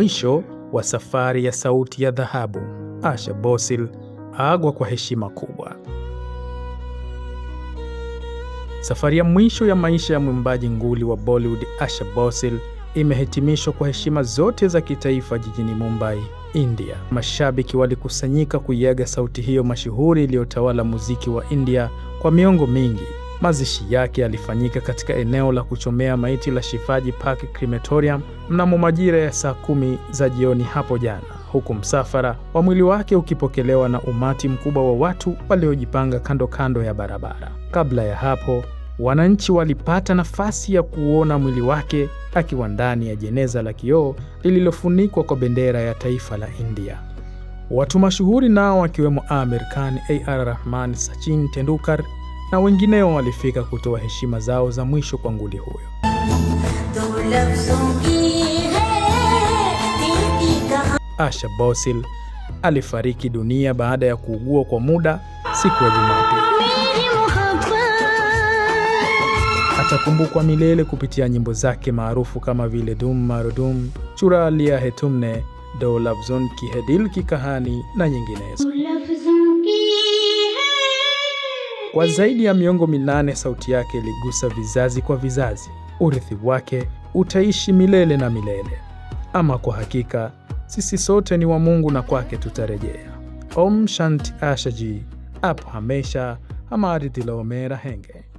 Mwisho wa safari ya Sauti ya Dhahabu, Asha Bossil aagwa kwa heshima kubwa. Safari ya mwisho ya maisha ya mwimbaji nguli wa Bollywood Asha Bossil imehitimishwa kwa heshima zote za kitaifa jijini Mumbai, India. Mashabiki walikusanyika kuiaga sauti hiyo mashuhuri iliyotawala muziki wa India kwa miongo mingi. Mazishi yake yalifanyika katika eneo la kuchomea maiti la Shivaji Park Crematorium mnamo majira ya saa 10 za jioni hapo jana, huku msafara wa mwili wake ukipokelewa na umati mkubwa wa watu waliojipanga kando kando ya barabara. Kabla ya hapo, wananchi walipata nafasi ya kuona mwili wake akiwa ndani ya jeneza la kioo lililofunikwa kwa bendera ya taifa la India. Watu mashuhuri nao wakiwemo Aamir Khan, A.R. Rahman, Sachin Tendulkar na wengineo walifika kutoa heshima zao za mwisho kwa nguli huyo. Asha Bossil alifariki dunia baada ya kuugua kwa muda siku ya Jumapili. Atakumbukwa milele kupitia nyimbo zake maarufu kama vile Dum Marudum, Chura Liya Hai Tumne, Do Lafzon Ki Hai Dil Ki Kahani na nyinginezo. Kwa zaidi ya miongo 8 sauti yake iligusa vizazi kwa vizazi. Urithi wake utaishi milele na milele. Ama kwa hakika, sisi sote ni wa Mungu na kwake tutarejea. Om Shanti Asha Ji, Aap Hamesha Hamari Dilon Mein Rahenge.